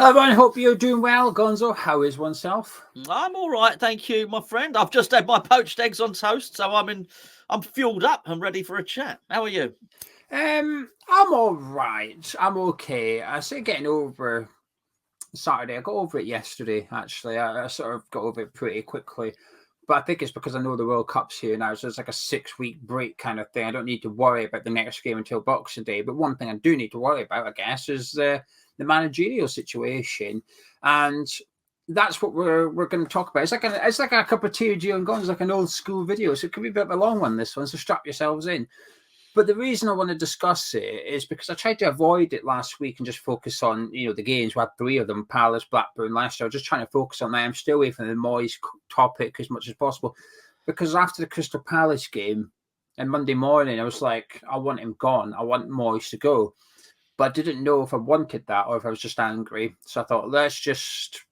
Hello, everyone. Hope you're doing well. Gonzo, how is oneself? I'm all right, thank you, my friend. I've just had my poached eggs on toast, so I'm fueled up and ready for a chat. How are you? I'm all right. I'm okay. I say getting over Saturday. I got over it yesterday, actually. I sort of got over it pretty quickly. But I think it's because I know the World Cup's here now, so it's like a 6 week break kind of thing. I don't need to worry about the next game until Boxing Day. But one thing I do need to worry about, I guess, is the managerial situation, and that's what we're going to talk about. It's like a cup of tea, Geo and Gonzo, like an old school video. So it could be a bit of a long one, this one. So strap yourselves in. But the reason I want to discuss it is because I tried to avoid it last week and just focus on, the games. We had three of them, Palace, Blackburn, Leicester. I was just trying to focus on that. I'm still away from the Moyes topic as much as possible. Because after the Crystal Palace game and Monday morning, I was like, I want him gone. I want Moyes to go. But I didn't know if I wanted that or if I was just angry. So I thought, let's just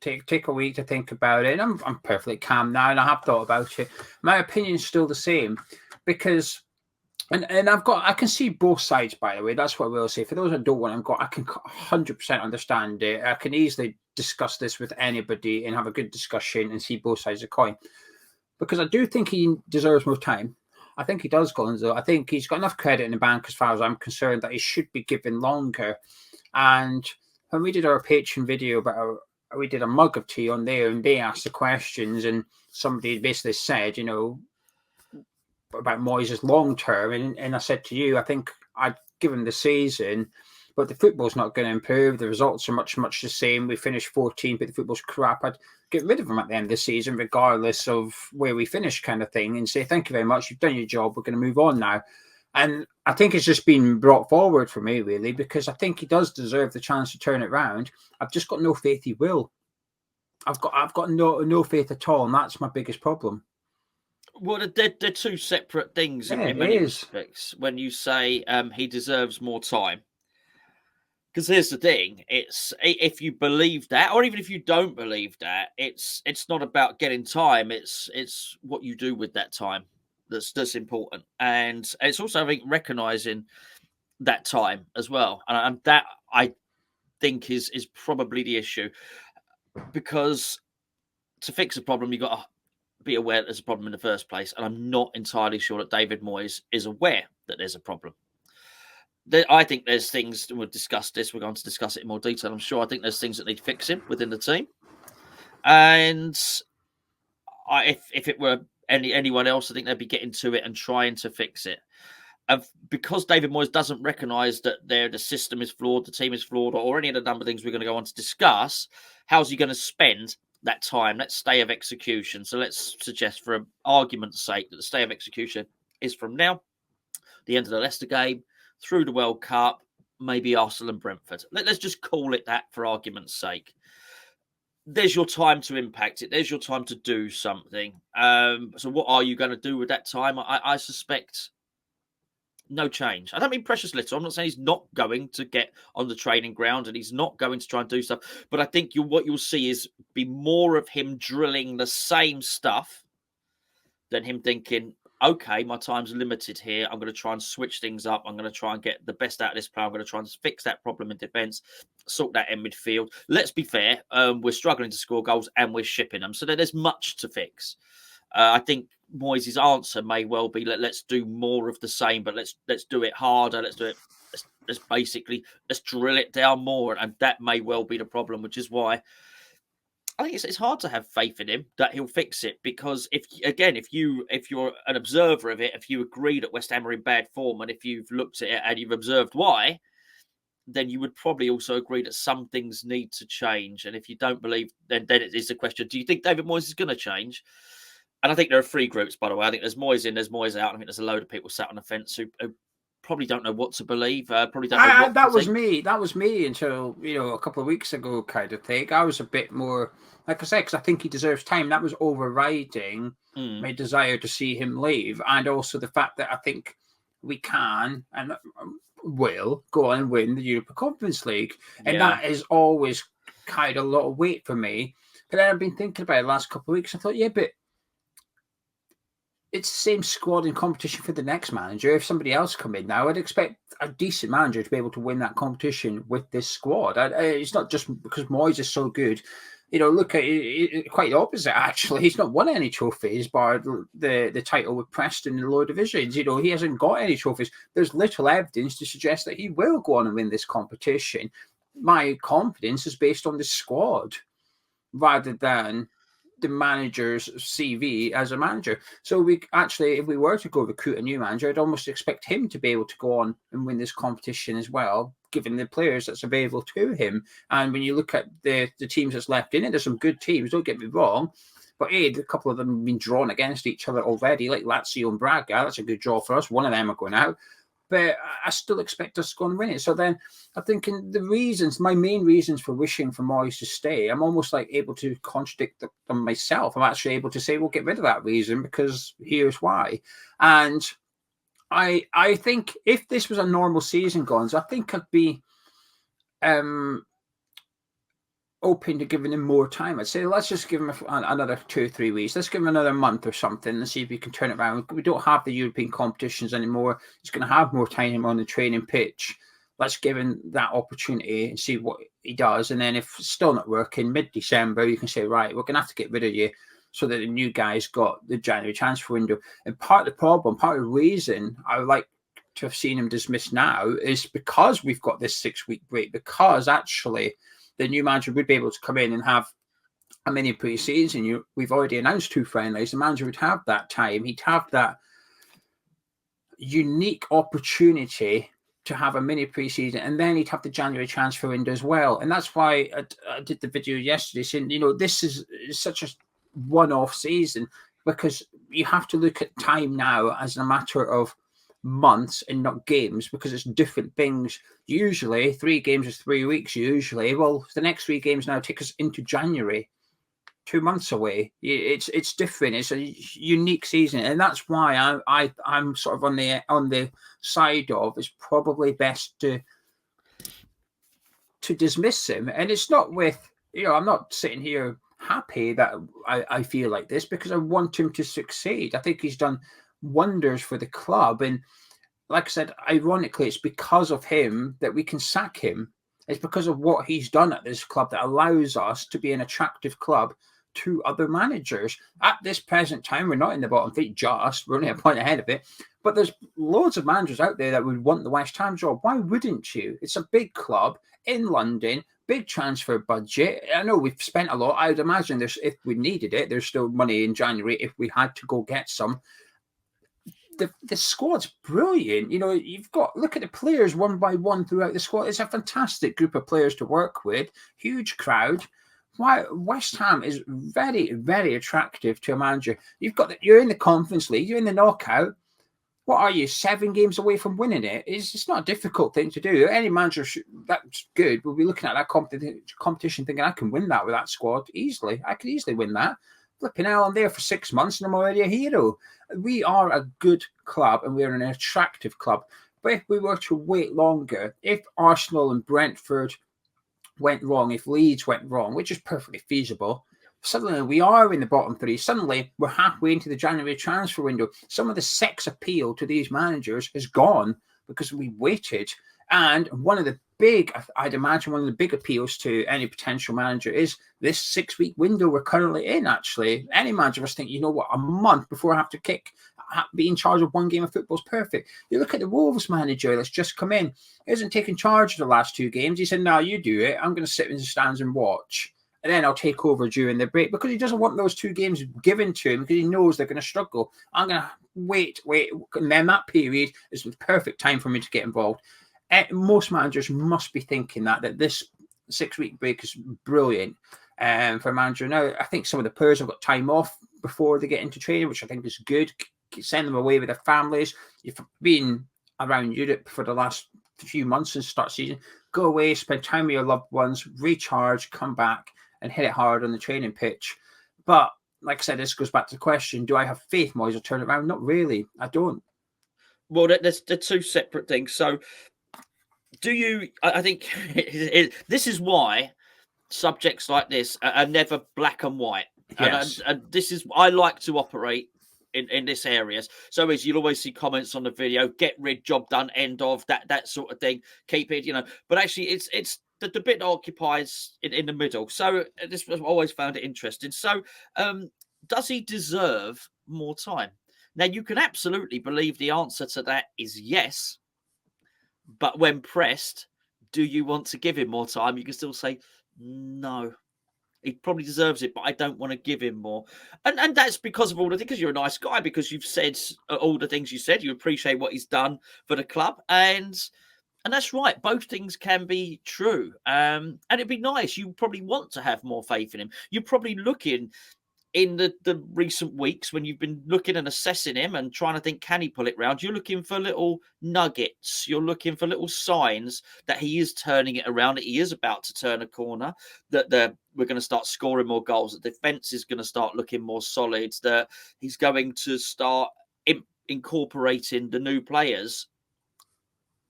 take a week to think about it. And I'm perfectly calm now, and I have thought about it. My opinion's still the same because, and I can see both sides. By the way, that's what I will say. For those that don't want him gone, I can 100% understand it. I can easily discuss this with anybody and have a good discussion and see both sides of the coin. Because I do think he deserves more time. I think he does, Gonzo. I think he's got enough credit in the bank as far as I'm concerned that he should be given longer. And when we did our Patreon video we did a mug of tea on there and they asked the questions and somebody basically said, about Moyes' long term. And I said to you, I think I'd give him the season, but the football's not going to improve. The results are much the same. We finished 14th, but the football's crap. I'd get rid of him at the end of the season, regardless of where we finish, kind of thing, and say, thank you very much. You've done your job. We're going to move on now. And I think it's just been brought forward for me, really, because I think he does deserve the chance to turn it around. I've just got no faith he will. I've got no faith at all, and that's my biggest problem. Well, they're two separate things in many respects. When you say he deserves more time, because here's the thing: it's if you believe that, or even if you don't believe that, it's not about getting time. It's what you do with that time that's important, and it's also, I think, recognizing that time as well, and that I think is probably the issue, because to fix a problem you got to be aware that there's a problem in the first place, and I'm not entirely sure that David Moyes is aware that there's a problem. I think there's things, we'll discuss this, we're going to discuss it in more detail, I'm sure. I think there's things that need fixing within the team, and if it were anyone else, I think they'd be getting to it and trying to fix it. Because David Moyes doesn't recognise that the system is flawed, the team is flawed, or any of the number of things we're going to go on to discuss, how's he going to spend that time, that stay of execution? So let's suggest, for argument's sake, that the stay of execution is from now, the end of the Leicester game, through the World Cup, maybe Arsenal and Brentford. Let's just call it that for argument's sake. There's your time to impact it. There's your time to do something. So what are you going to do with that time? I suspect no change. I don't mean precious little. I'm not saying he's not going to get on the training ground and he's not going to try and do stuff. But I think what you'll see is be more of him drilling the same stuff than him thinking, okay, my time's limited here. I'm going to try and switch things up. I'm going to try and get the best out of this player. I'm going to try and fix that problem in defence, sort that in midfield. Let's be fair. We're struggling to score goals and we're shipping them. So there's much to fix. I think Moyes' answer may well be, let's do more of the same, but let's do it harder. Let's do it. Let's drill it down more, and that may well be the problem, which is why I think it's hard to have faith in him that he'll fix it. Because if you're an observer of it, if you agree that West Ham are in bad form, and if you've looked at it and you've observed why, then you would probably also agree that some things need to change. And if you don't believe, then it is the question: do you think David Moyes is going to change? And I think there are three groups, by the way. I think there's Moyes in, there's Moyes out. I think there's a load of people sat on the fence who probably don't know what to believe. Probably don't know what that was me. That was me until a couple of weeks ago, kind of thing. I was a bit more, like I said, because I think he deserves time. That was overriding my desire to see him leave, and also the fact that I think we can and will go on and win the Europa Conference League, and that is always carried a lot of weight for me. But then I've been thinking about it the last couple of weeks. I thought, yeah, but it's the same squad in competition for the next manager. If somebody else come in now, I'd expect a decent manager to be able to win that competition with this squad. It's not just because Moyes is so good. Look at it, quite the opposite, actually. He's not won any trophies, bar the title with Preston in the lower divisions. He hasn't got any trophies. There's little evidence to suggest that he will go on and win this competition. My confidence is based on the squad rather than the manager's CV as a manager. So if we were to go recruit a new manager, I'd almost expect him to be able to go on and win this competition as well, given the players that's available to him. And when you look at the teams that's left in it, there's some good teams, don't get me wrong. But a couple of them have been drawn against each other already, like Lazio and Braga. That's a good draw for us. One of them are going out. But I still expect us to go and win it. So then I'm thinking my main reasons for wishing for Moyes to stay, I'm almost like able to contradict them myself. I'm actually able to say, we'll get rid of that reason because here's why. And I think if this was a normal season, Gonzo, I think I'd be open to giving him more time. I'd say let's just give him another 2 or 3 weeks. Let's give him another month or something and see if we can turn it around. We don't have the European competitions anymore. He's going to have more time on the training pitch. Let's give him that opportunity and see what he does. And then if it's still not working, mid-December, you can say, right, we're going to have to get rid of you so that the new guy's got the January transfer window. And part of the problem, part of the reason I would like to have seen him dismissed now is because we've got this 6-week break, because actually the new manager would be able to come in and have a mini pre-season. We've already announced 2 friendlies. The manager would have that time. He'd have that unique opportunity to have a mini pre-season, and then he'd have the January transfer window as well. And that's why I did the video yesterday saying, this is such a one-off season, because you have to look at time now as a matter of months and not games, because it's different things. Usually 3 games is 3 weeks. Well, the next 3 games now take us into January, 2 months away. It's different. It's a unique season, and that's why I'm sort of on the side of it's probably best to dismiss him. And it's not with I'm not sitting here happy that I feel like this, because I want him to succeed. I think he's done wonders for the club, and like I said, ironically, it's because of him that we can sack him. It's because of what he's done at this club that allows us to be an attractive club to other managers. At this present time, we're not in the bottom 3 we're only a point ahead of it, but there's loads of managers out there that would want the West Ham job. Why wouldn't you? It's a big club in London, big transfer budget. I know we've spent a lot. I would imagine if we needed it, there's still money in January if we had to go get some. The squad's brilliant. You've got, look at the players one by one throughout the squad. It's a fantastic group of players to work with, huge crowd. Why West Ham is very, very attractive to a manager. You're in the Conference League, you're in the knockout. What are you, 7 games away from winning it? It's not a difficult thing to do. Any manager that's good will be looking at that competition thinking, I can win that with that squad easily. I could easily win that. Flipping hell, I'm there for 6 months and I'm already a hero. We are a good club and we're an attractive club. But if we were to wait longer, if Arsenal and Brentford went wrong, if Leeds went wrong, which is perfectly feasible, suddenly we are in the bottom 3. Suddenly we're halfway into the January transfer window. Some of the sex appeal to these managers is gone because we waited. And I'd imagine one of the big appeals to any potential manager is this 6-week window we're currently in, actually. Any manager must think, a month before I have to be in charge of 1 game of football is perfect. You look at the Wolves manager that's just come in. He hasn't taken charge of the last 2 games. He said, no, you do it. I'm going to sit in the stands and watch. And then I'll take over during the break, because he doesn't want those 2 games given to him because he knows they're going to struggle. I'm going to wait. And then that period is the perfect time for me to get involved. Most managers must be thinking that this 6-week break is brilliant for a manager. Now, I think some of the players have got time off before they get into training, which I think is good. Send them away with their families. You've been around Europe for the last few months since start season. Go away, spend time with your loved ones, recharge, come back and hit it hard on the training pitch. But like I said, this goes back to the question, do I have faith Moyes will turn it around? Not really. I don't. Well, they're 2 separate things. So do you, I think this is why subjects like this are never black and white. Yes. And this is, I like to operate in this area. So as you'll always see comments on the video, get rid, job done, end of, that sort of thing. Keep it, But actually, it's the bit that occupies in the middle. So this I've always found it interesting. So does he deserve more time? Now, you can absolutely believe the answer to that is yes. But when pressed, do you want to give him more time? You can still say, no, he probably deserves it, but I don't want to give him more. And that's because of all the things, because you're a nice guy, because you've said all the things you said. You appreciate what he's done for the club. And that's right. Both things can be true. And it'd be nice. You probably want to have more faith in him. You're probably looking in the recent weeks when you've been looking and assessing him and trying to think, can he pull it round? You're looking for little nuggets. You're looking for little signs that he is turning it around, that he is about to turn a corner, that we're going to start scoring more goals, the defence is going to start looking more solid, that he's going to start incorporating the new players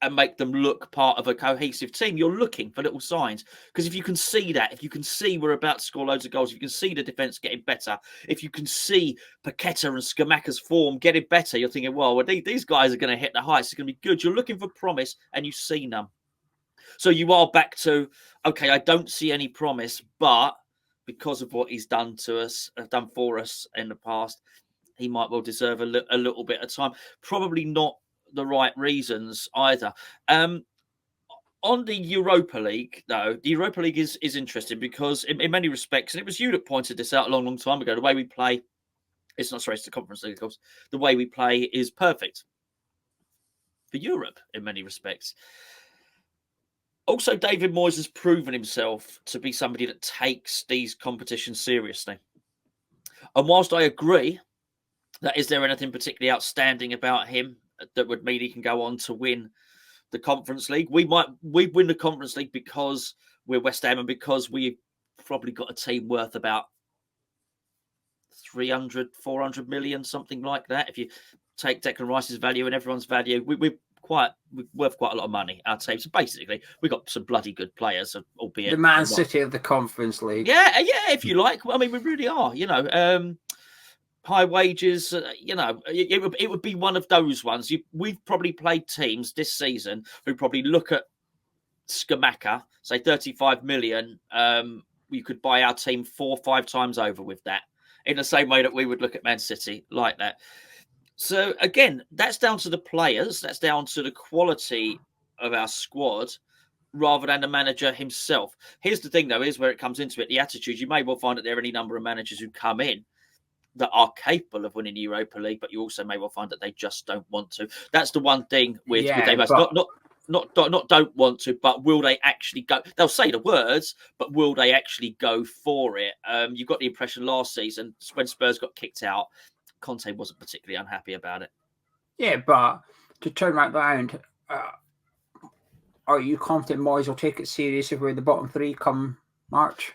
and make them look part of a cohesive team. You're looking for little signs, because if you can see that, if you can see we're about to score loads of goals, if you can see the defence getting better, if you can see Paqueta and Scamacca's form getting better, you're thinking, well, these guys are going to hit the heights. It's going to be good. You're looking for promise and you see none. So you are back to, okay, I don't see any promise, but because of what he's done to us, done for us in the past, he might well deserve a little bit of time. Probably not the right reasons either. On the Europa League, though, the Europa League is interesting because in many respects, and it was you that pointed this out a long time ago, the way we play, it's the Conference League, of course, the way we play is perfect for Europe in many respects. Also, David Moyes has proven himself to be somebody that takes these competitions seriously. And whilst I agree that is there anything particularly outstanding about him that would mean he can go on to win the Conference League, we win the Conference League because we're West Ham and because we've probably got a team worth about 300, 400 million, something like that. If you take Declan Rice's value and everyone's value, we're worth quite a lot of money, I'd say. So basically, we've got some bloody good players, albeit the Man City of the Conference League. Yeah, if you like. I mean, we really are. High wages, it would be one of those ones. We've probably played teams this season who probably look at Scamacca, say 35 million. You could buy our team 4 or 5 times over with that, in the same way that we would look at Man City like that. So again, that's down to the players. That's down to the quality of our squad, rather than the manager himself. Here's the thing, though, is where it comes into it, the attitude. You may well find that there are any number of managers who come in that are capable of winning the Europa League, but you also may well find that they just don't want to. That's the one thing with Davis. Not don't want to, but will they actually go? They'll say the words, but will they actually go for it? You got the impression last season when Spurs got kicked out, Conte wasn't particularly unhappy about it. Yeah, but to turn that around, are you confident Moyes will take it serious if we're in the bottom 3 come March?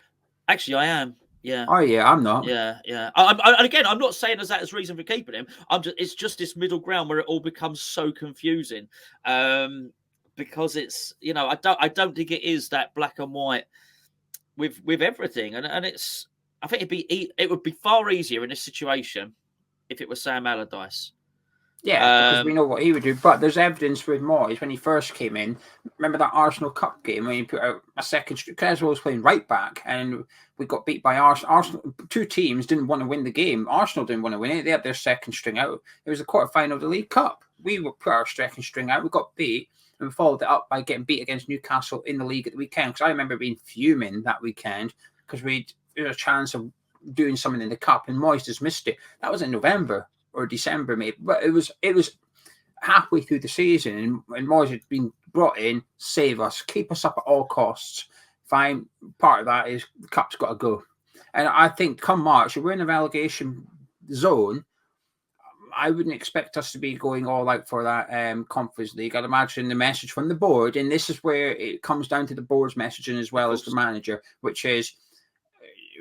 Actually, I am. Yeah. Oh yeah, I'm not. Yeah. And again, I'm not saying that as reason for keeping him. It's just this middle ground where it all becomes so confusing, because it's I don't think it is that black and white with everything, and it's I think it would be far easier in this situation if it was Sam Allardyce. Yeah, because we know what he would do. But there's evidence with Moyes when he first came in. Remember that Arsenal Cup game when he put out a second? Creswell was playing right back, and we got beat by Arsenal. Arsenal. 2 teams didn't want to win the game. Arsenal didn't want to win it. They had their second string out. It was the quarterfinal of the League Cup. We put our second string out. We got beat, and we followed it up by getting beat against Newcastle in the league at the weekend. Because I remember being fuming that weekend because there was a chance of doing something in the cup, and Moyes just missed it. That was in November or December, maybe, but it was halfway through the season, and Moyes had been brought in, save us, keep us up at all costs. Fine, part of that is the cup's got to go, and I think come March, if we're in a relegation zone, I wouldn't expect us to be going all out for that Conference League. I'd imagine the message from the board, and this is where it comes down to the board's messaging as well as the manager, which is,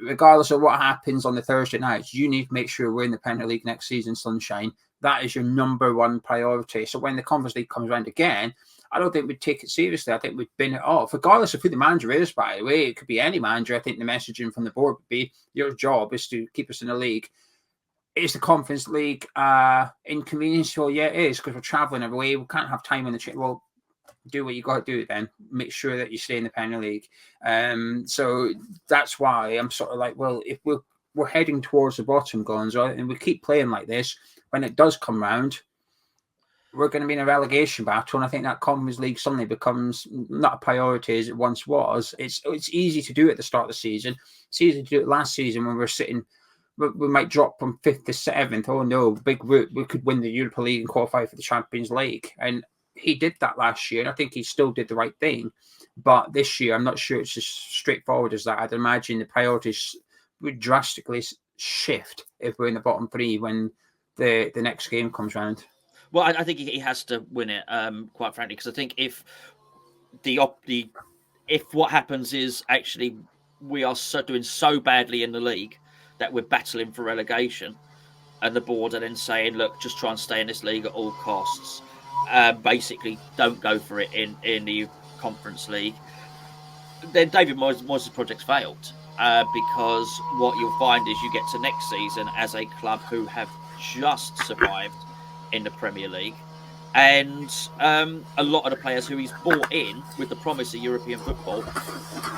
regardless of what happens on the Thursday nights, you need to make sure we're in the Premier League next season, sunshine. That is your number 1 priority. So when the Conference League comes around again, I don't think we'd take it seriously. I think we'd bin it off. Regardless of who the manager is, by the way, it could be any manager. I think the messaging from the board would be, your job is to keep us in the league. is the Conference League inconvenience? Well, yeah, it is, because we're travelling away. We can't have time on the trip. Well, do what you got to do then. Make sure that you stay in the Premier League. So that's why I'm sort of like, well, if we're heading towards the bottom, Gonzo, and we keep playing like this, when it does come round, we're going to be in a relegation battle, and I think that Conference League suddenly becomes not a priority as it once was. It's easy to do at the start of the season. It's easy to do it last season when we're sitting. We might drop from 5th to 7th. Oh no, big route. We could win the Europa League and qualify for the Champions League. And he did that last year, and I think he still did the right thing. But this year, I'm not sure it's as straightforward as that. I'd imagine the priorities would drastically shift if we're in the bottom 3 when the next game comes round. Well, I think he has to win it, quite frankly, because I think if what happens is actually we are doing so badly in the league that we're battling for relegation, and the board are then saying, look, just try and stay in this league at all costs. Basically, don't go for it in the Conference League. Then David Moyes' project's failed, because what you'll find is you get to next season as a club who have just survived in the Premier League, and a lot of the players who he's brought in with the promise of European football,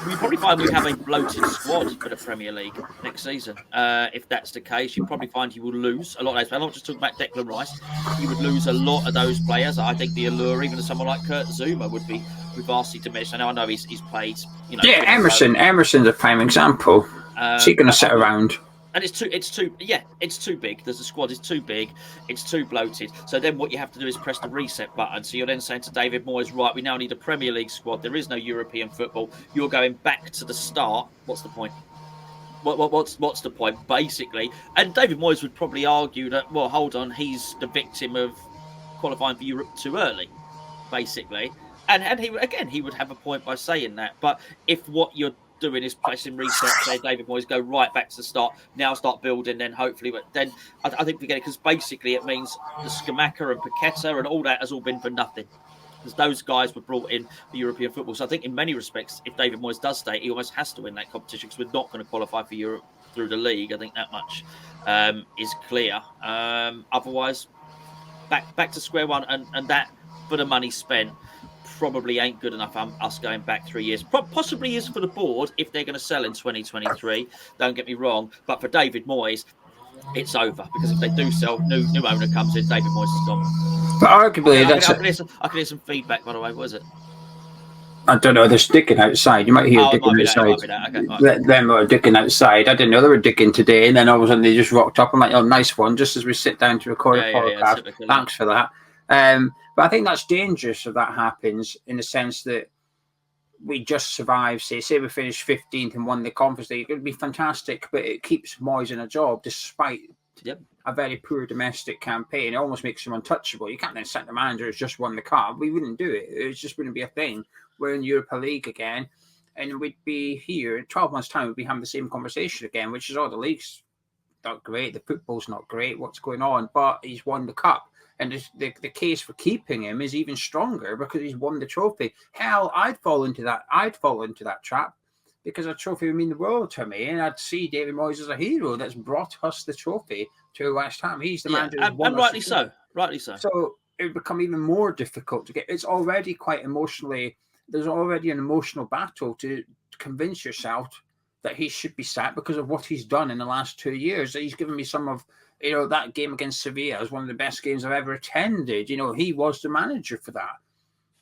we probably find we have a bloated squad for the Premier League next season. If that's the case, you probably find you will lose a lot of those players. I'm not just talking about Declan Rice. You would lose a lot of those players. I think the allure, even of someone like Kurt Zouma, would be vastly diminished. I know he's played. Yeah, Emerson's a prime example. Is he going to sit around? And it's too big. The squad is too big. It's too bloated. So then what you have to do is press the reset button. So you're then saying to David Moyes, right, we now need a Premier League squad. There is no European football. You're going back to the start. What's the point? What's the point, basically? And David Moyes would probably argue that, well, hold on, he's the victim of qualifying for Europe too early, basically. And he would have a point by saying that. But if what you're doing is pressing reset, say David Moyes, go right back to the start, now start building, then hopefully, but then I think we get it, because basically it means the Skamaka and Paqueta and all that has all been for nothing, because those guys were brought in for European football. So I think in many respects, if David Moyes does stay, he almost has to win that competition, because we're not going to qualify for Europe through the league. I think that much is clear. Otherwise, back to square one, and that for the money spent probably ain't good enough. Us going back 3 years possibly is for the board if they're going to sell in 2023. Don't get me wrong, but for David Moyes, it's over, because if they do sell, new owner comes in, David Moyes is gone. But arguably, I can hear some feedback, by the way. What is it? I don't know. There's digging outside. You might hear digging outside. Them are digging outside. I didn't know they were digging today, and then all of a sudden they just rocked up. I'm like, oh, nice one. Just as we sit down to record a podcast. Thanks for that. But I think that's dangerous if that happens, in the sense that we just survive. Say we finish 15th and won the Conference League. It would be fantastic, but it keeps Moyes in a job despite a very poor domestic campaign. It almost makes him untouchable. You can't then set the manager who's just won the cup. We wouldn't do it. It just wouldn't be a thing. We're in Europa League again, and we'd be here in 12 months' time. We'd be having the same conversation again, which is, the league's not great. The football's not great. What's going on? But he's won the cup. And the case for keeping him is even stronger because he's won the trophy. Hell, I'd fall into that trap, because a trophy would mean the world to me, and I'd see David Moyes as a hero that's brought us the trophy to West Ham. He's the manager, and rightly so. Rightly so. So it would become even more difficult to get. It's already quite emotionally. There's already an emotional battle to convince yourself that he should be sacked because of what he's done in the last 2 years. He's given me some of. That game against Sevilla was one of the best games I've ever attended. He was the manager for that.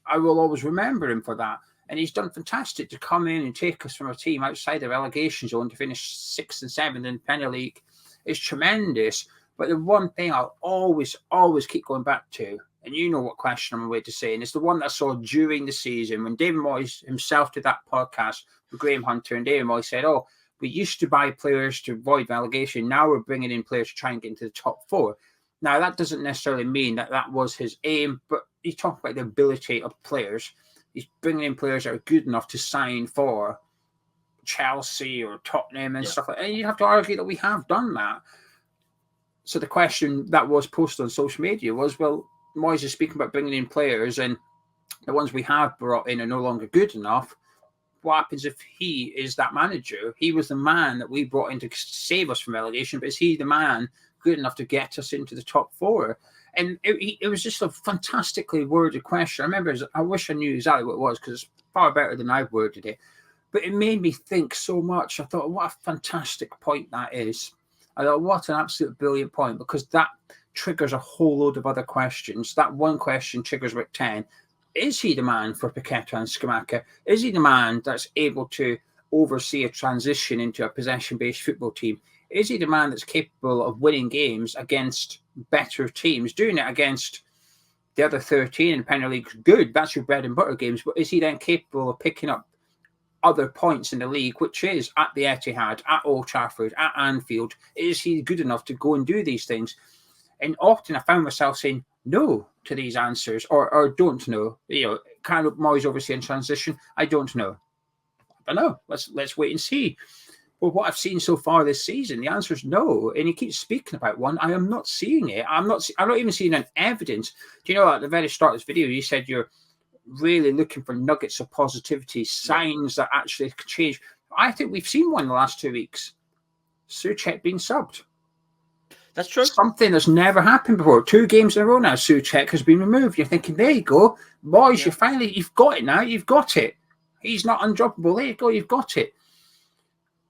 I will always remember him for that. And he's done fantastic to come in and take us from a team outside the relegation zone to finish 6th and 7th in the Premier League. It's tremendous. But the one thing I'll always keep going back to, and you know what question I'm away to say, and it's the one that I saw during the season when David Moyes himself did that podcast with Graham Hunter, and David Moyes said, we used to buy players to avoid relegation. Now we're bringing in players to try and get into the top 4. Now, that doesn't necessarily mean that was his aim, but he's talking about the ability of players. He's bringing in players that are good enough to sign for Chelsea or Tottenham and stuff like that. And you have to argue that we have done that. So the question that was posted on social media was, well, Moyes is speaking about bringing in players, and the ones we have brought in are no longer good enough. What happens if he is that manager? He was the man that we brought in to save us from relegation, but is he the man good enough to get us into the top 4? And it was just a fantastically worded question. I remember, I wish I knew exactly what it was because it's far better than I've worded it. But it made me think so much. I thought, what a fantastic point that is. I thought, what an absolute brilliant point, because that triggers a whole load of other questions. That one question triggers about 10. Is he the man for Paqueta and Scamacca? Is he the man that's able to oversee a transition into a possession-based football team? Is he the man that's capable of winning games against better teams, doing it against the other 13 in the Premier League? Good, that's your bread and butter games. But is he then capable of picking up other points in the league, which is at the Etihad, at Old Trafford, at Anfield? Is he good enough to go and do these things? And often I found myself saying no to these answers, or don't know. Can Moyes oversee in transition? I don't know. I don't know. Let's wait and see. Well, what I've seen so far this season, the answer is no. And he keeps speaking about one. I am not seeing it. I'm not even seeing an evidence. Do you know, at the very start of this video, you said you're really looking for nuggets of positivity, signs that actually could change. I think we've seen one in the last 2 weeks. Souček being subbed. That's true. Something that's never happened before. 2 games in a row now, Souček has been removed. You're thinking, there you go. Boys, you've got it now. You've got it. He's not undroppable. There you go. You've got it.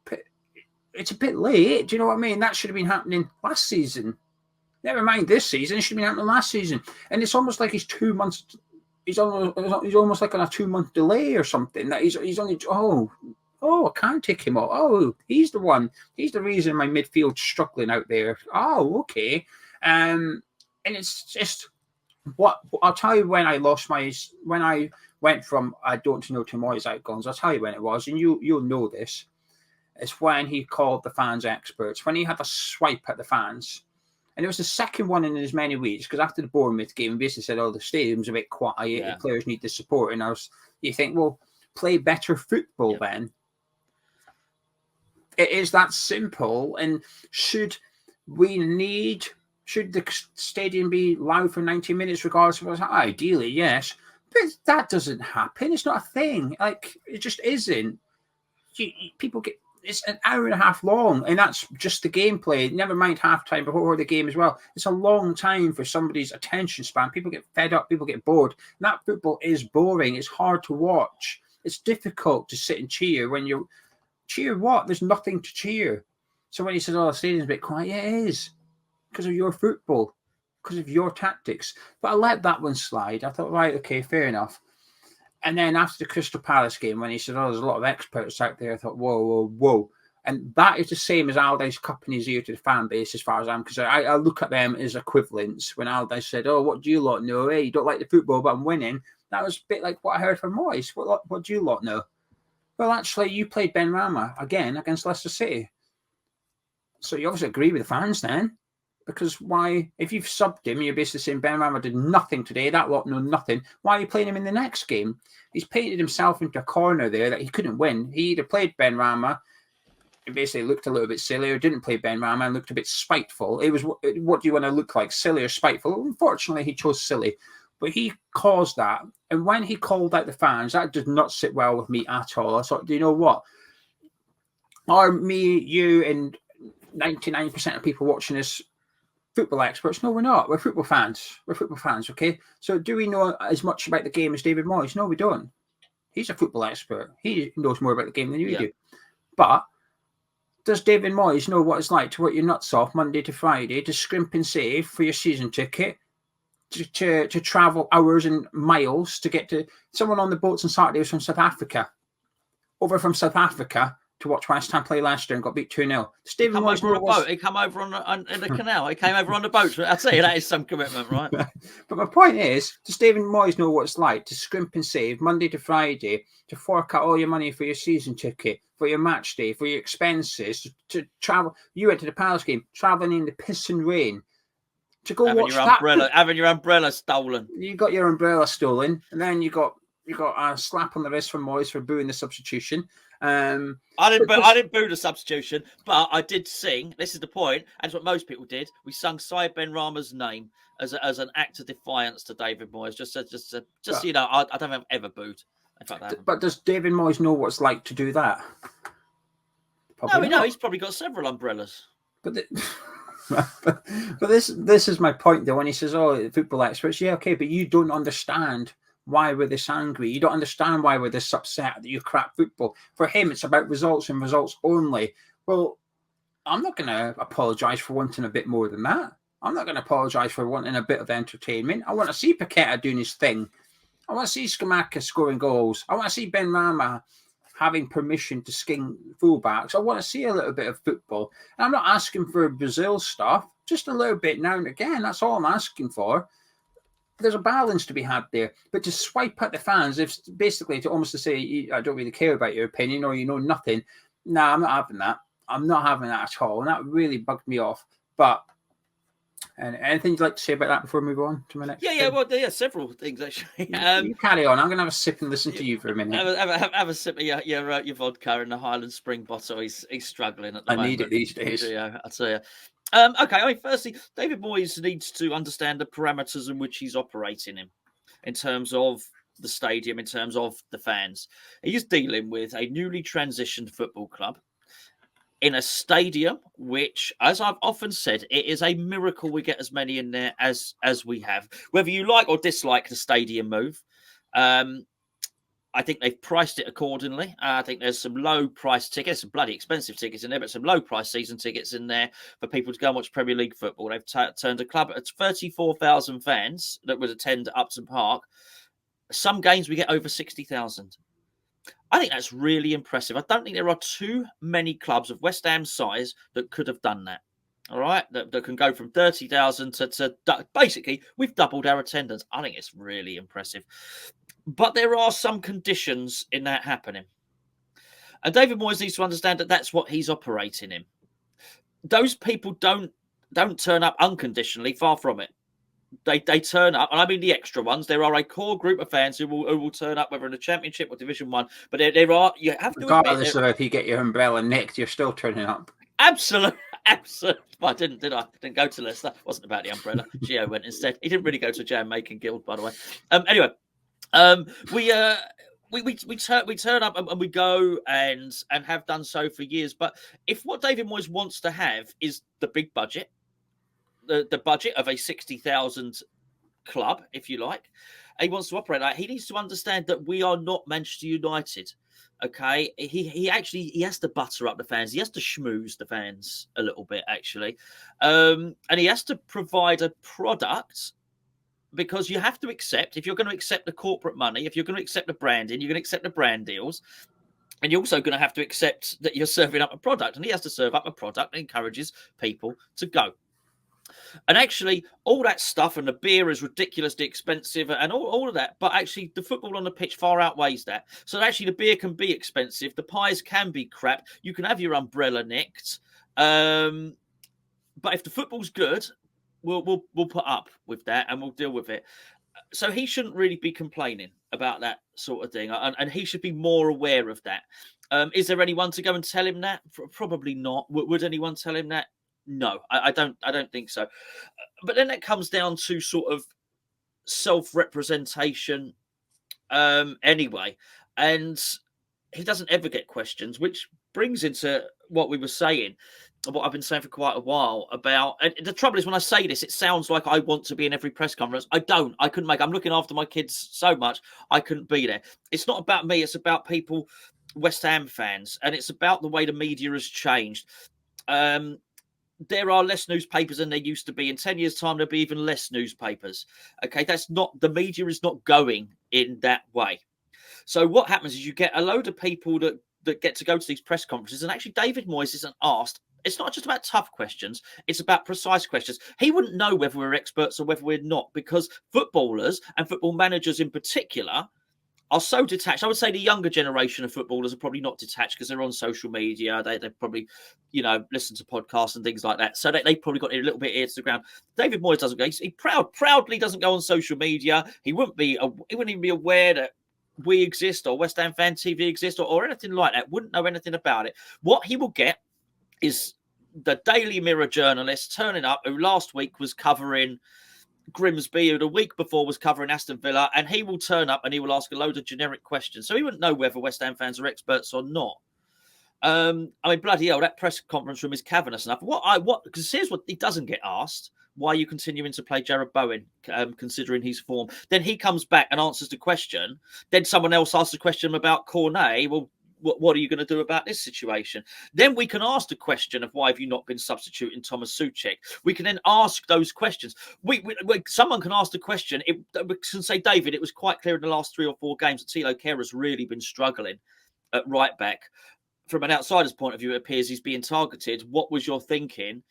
But it's a bit late. Do you know what I mean? That should have been happening last season. Never mind this season. It should have been happening last season. And it's almost like he's 2 months. He's almost like on a 2-month delay or something. That he's only I can't take him off. Oh, he's the one. He's the reason my midfield's struggling out there. Oh, okay. And it's just what I'll tell you when I went from I don't know to Moyes Out Gonzo. I'll tell you when it was, and you'll know this. It's when he called the fans experts. When he had a swipe at the fans. And it was the second one in as many weeks, because after the Bournemouth game, he basically said, the stadium's a bit quiet, the players need the support. And you think, well, play better football then. It is that simple. And should the stadium be loud for 90 minutes regardless of what's happening? Ideally, yes. But that doesn't happen. It's not a thing. Like, it just isn't. People get... It's an hour and a half long, and that's just the gameplay. Never mind halftime before the game as well. It's a long time for somebody's attention span. People get fed up. People get bored. And that football is boring. It's hard to watch. It's difficult to sit and cheer when you cheer what? There's nothing to cheer. So when he says, the stadium's a bit quiet, yeah, it is. Because of your football. Because of your tactics. But I let that one slide. I thought, right, okay, fair enough. And then after the Crystal Palace game, when he said, there's a lot of experts out there, I thought, whoa. And that is the same as Aldi's cupping his ear to the fan base, as far as I'm concerned. I look at them as equivalents. When Aldi said, what do you lot know? Hey, you don't like the football, but I'm winning. That was a bit like what I heard from Moyes. What do you lot know? Well, actually, you played Benrahma again against Leicester City. So you obviously agree with the fans then. Because why, if you've subbed him, you're basically saying Benrahma did nothing today, that lot know nothing. Why are you playing him in the next game? He's painted himself into a corner there that he couldn't win. He either played Benrahma, and basically looked a little bit silly, or didn't play Benrahma and looked a bit spiteful. It was, what do you want to look like, silly or spiteful? Unfortunately, he chose silly. But he caused that. And when he called out the fans, that did not sit well with me at all. I thought, do you know what? Are me, you, and 99% of people watching this football experts? No, we're not. We're football fans. Okay? So do we know as much about the game as David Moyes? No, we don't. He's a football expert. He knows more about the game than you do. But does David Moyes know what it's like to work your nuts off Monday to Friday, to scrimp and save for your season ticket, to travel hours and miles to get to... Someone on the boats on Saturday was from South Africa. Over from South Africa to watch West Ham play Leicester and got beat 2-0. He came over on a boat. He came over on the canal. He came over on the boat. I tell you, that is some commitment, right? But my point is, does David Moyes know what it's like to scrimp and save Monday to Friday, to fork out all your money for your season ticket, for your match day, for your expenses, to travel? You went to the Palace game, travelling in the piss and rain, to go having watch your that. Having your umbrella stolen. You got your umbrella stolen, and then you got a slap on the wrist from Moyes for booing the substitution. I didn't boo the substitution, but I did sing. This is the point, and it's what most people did. We sung Syed Benrahma's name as an act of defiance to David Moyes. Just you know, I don't think I've ever booed. But does David Moyes know what it's like to do that? No, he's probably got several umbrellas. But But this is my point, though. When he says, "Oh, football experts," yeah, okay, but you don't understand why we're this angry. You don't understand why we're this upset that you crap football. For him, it's about results and results only. Well, I'm not going to apologise for wanting a bit more than that. I'm not going to apologise for wanting a bit of entertainment. I want to see Paqueta doing his thing. I want to see Scamacca scoring goals. I want to see Ben Rama having permission to skin fullbacks. I want to see a little bit of football. And I'm not asking for Brazil stuff, just a little bit now and again. That's all I'm asking for. There's a balance to be had there. But to swipe at the fans, if basically to almost to say, I don't really care about your opinion or you know nothing. No, I'm not having that. I'm not having that at all. And that really bugged me off. But and anything you'd like to say about that before we move on to my next? Yeah, several things actually. You carry on. I'm going to have a sip and listen to you for a minute. Have a sip of your vodka in the Highland Spring bottle. He's struggling at the moment. I need it these days. I'll tell you. Okay, firstly, David Moyes needs to understand the parameters in which he's operating in terms of the stadium, in terms of the fans. He's dealing with a newly transitioned football club in a stadium, which, as I've often said, it is a miracle we get as many in there as we have. Whether you like or dislike the stadium move, I think they've priced it accordingly. I think there's some low-price tickets, some bloody expensive tickets in there, but some low-price season tickets in there for people to go and watch Premier League football. They've turned a club at 34,000 fans that would attend Upton Park. Some games we get over 60,000. I think that's really impressive. I don't think there are too many clubs of West Ham's size that could have done that. All right, that can go from 30,000 to basically we've doubled our attendance. I think it's really impressive. But there are some conditions in that happening. And David Moyes needs to understand that that's what he's operating in. Those people don't turn up unconditionally, far from it. They turn up, and I mean the extra ones. There are a core group of fans who will turn up, whether in the Championship or Division 1. But there are, you have to regardless of if you get your umbrella nicked, you're still turning up. Absolutely. Well, I didn't, did I? Didn't go to Leicester. It wasn't about the umbrella. Geo went instead. He didn't really go to Jam Making Guild, by the way. Anyway. We turn up and we go and have done so for years. But if what David Moyes wants to have is the big budget, the budget of a 60,000 club, if you like, and he wants to operate like, he needs to understand that we are not Manchester United. Okay, he has to butter up the fans. He has to schmooze the fans a little bit, actually, and he has to provide a product. Because you have to accept, if you're going to accept the corporate money, if you're going to accept the branding, you're going to accept the brand deals, and you're also going to have to accept that you're serving up a product. And he has to serve up a product that encourages people to go. And actually, all that stuff, and the beer is ridiculously expensive and all of that, but actually the football on the pitch far outweighs that. So actually the beer can be expensive, the pies can be crap, you can have your umbrella nicked. But if the football's good, we'll put up with that and we'll deal with it. So he shouldn't really be complaining about that sort of thing, and he should be more aware of that. Is there anyone to go and tell him that? Probably not. Would anyone tell him that? No, I don't think so. But then that comes down to sort of self-representation anyway, and he doesn't ever get questions, which brings into what we were saying. What I've been saying for quite a while about, and the trouble is when I say this, it sounds like I want to be in every press conference. I don't. I couldn't make. I'm looking after my kids so much, I couldn't be there. It's not about me. It's about people, West Ham fans, and it's about the way the media has changed. There are less newspapers than there used to be. In 10 years' time, there'll be even less newspapers. Okay, that's not, the media is not going in that way. So what happens is you get a load of people that get to go to these press conferences, and actually David Moyes isn't asked. It's not just about tough questions. It's about precise questions. He wouldn't know whether we're experts or whether we're not, because footballers and football managers in particular are so detached. I would say the younger generation of footballers are probably not detached because they're on social media. They probably, listen to podcasts and things like that. So they probably got a little bit ear to the ground. David Moyes doesn't go. He proudly doesn't go on social media. He wouldn't even be aware that we exist or West Ham Fan TV exists or anything like that. Wouldn't know anything about it. What he will get is the Daily Mirror journalist turning up who last week was covering Grimsby, who the week before was covering Aston Villa, and he will turn up and he will ask a load of generic questions. So he wouldn't know whether West Ham fans are experts or not. I mean, bloody hell, that press conference room is cavernous enough. Because here's what he doesn't get asked: why are you continuing to play Jared Bowen, considering his form? Then he comes back and answers the question. Then someone else asks a question about Cornet. Well, what are you going to do about this situation? Then we can ask the question of why have you not been substituting Thomas Souček? We can then ask those questions. Someone can ask the question. We can say, David, it was quite clear in the last 3 or 4 games that Thilo Kehra's really been struggling at right back. From an outsider's point of view, it appears he's being targeted. What was your thinking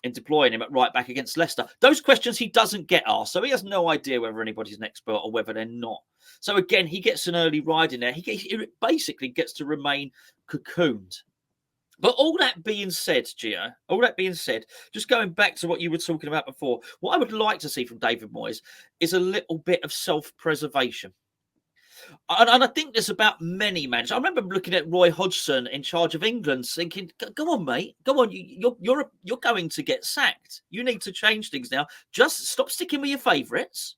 in deploying him at right back against Leicester? Those questions he doesn't get asked, so he has no idea whether anybody's an expert or whether they're not. So again, he gets an early ride in there. He basically gets to remain cocooned. But all that being said, Gio, just going back to what you were talking about before, what I would like to see from David Moyes is a little bit of self-preservation. And I think there's about many managers. I remember looking at Roy Hodgson in charge of England, thinking, "Go on, mate, go on. You're going to get sacked. You need to change things now. Just stop sticking with your favourites.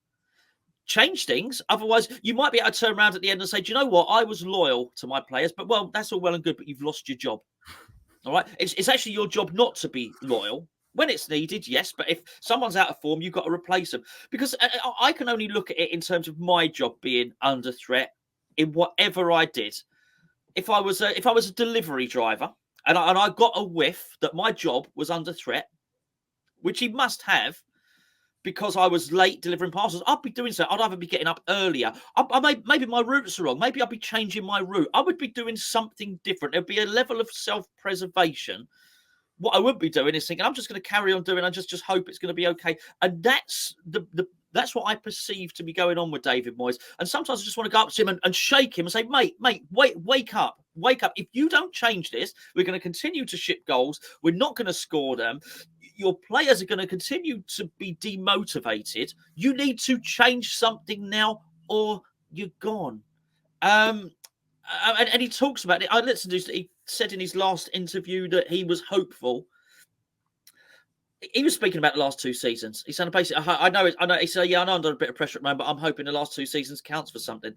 Change things. Otherwise, you might be able to turn around at the end and say, do you know what? I was loyal to my players, but well, that's all well and good, but you've lost your job. All right. It's actually your job not to be loyal." When it's needed, yes, but if someone's out of form, you've got to replace them. Because I can only look at it in terms of my job being under threat in whatever I did. If I was a delivery driver and I got a whiff that my job was under threat, which he must have, because I was late delivering parcels, I'd be doing so. I'd either be getting up earlier. Maybe my routes are wrong. Maybe I'd be changing my route. I would be doing something different. There'd be a level of self-preservation. What I would be doing is thinking, I'm just going to carry on doing. I just hope it's going to be okay. And that's that's what I perceive to be going on with David Moyes. And sometimes I just want to go up to him and shake him and say, mate, wake up. If you don't change this, we're going to continue to ship goals. We're not going to score them. Your players are going to continue to be demotivated. You need to change something now or you're gone. And he talks about it. I listened to he said in his last interview that he was hopeful. He was speaking about the last 2 seasons. He said, basically, I know. He said, yeah, I know I'm under a bit of pressure at the moment, but I'm hoping the last 2 seasons counts for something.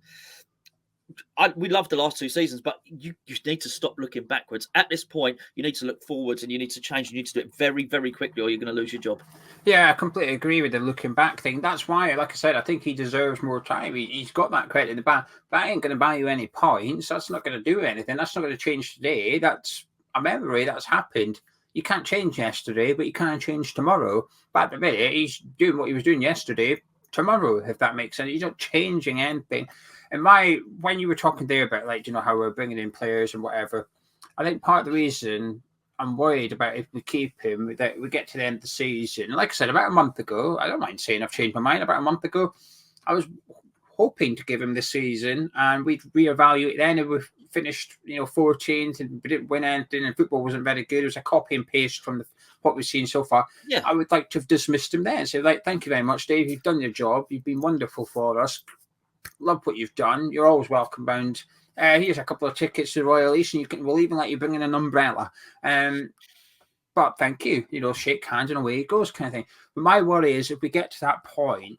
We love the last 2 seasons, but you need to stop looking backwards. At this point, you need to look forwards and you need to change. You need to do it very, very quickly or you're going to lose your job. Yeah, I completely agree with the looking back thing. That's why, like I said, I think he deserves more time. He's got that credit in the back. That ain't going to buy you any points. That's not going to do anything. That's not going to change today. That's a memory that's happened. You can't change yesterday, but you can change tomorrow. But at the minute, he's doing what he was doing yesterday, tomorrow, if that makes sense. He's not changing anything. And when you were talking there about, like, you know, how we're bringing in players and whatever, I think part of the reason I'm worried about if we keep him, that we get to the end of the season. Like I said, about a month ago, I don't mind saying I've changed my mind. About a month ago, I was hoping to give him this season and we'd reevaluate then if we finished, 14th and we didn't win anything and football wasn't very good. It was a copy and paste from what we've seen so far. Yeah. I would like to have dismissed him then. So, like, thank you very much, Dave. You've done your job. You've been wonderful for us. Love what you've done. You're always welcome round. Here's a couple of tickets to Royal East, and we'll even let you bring in an umbrella. But thank you. Shake hands and away it goes, kind of thing. But my worry is if we get to that point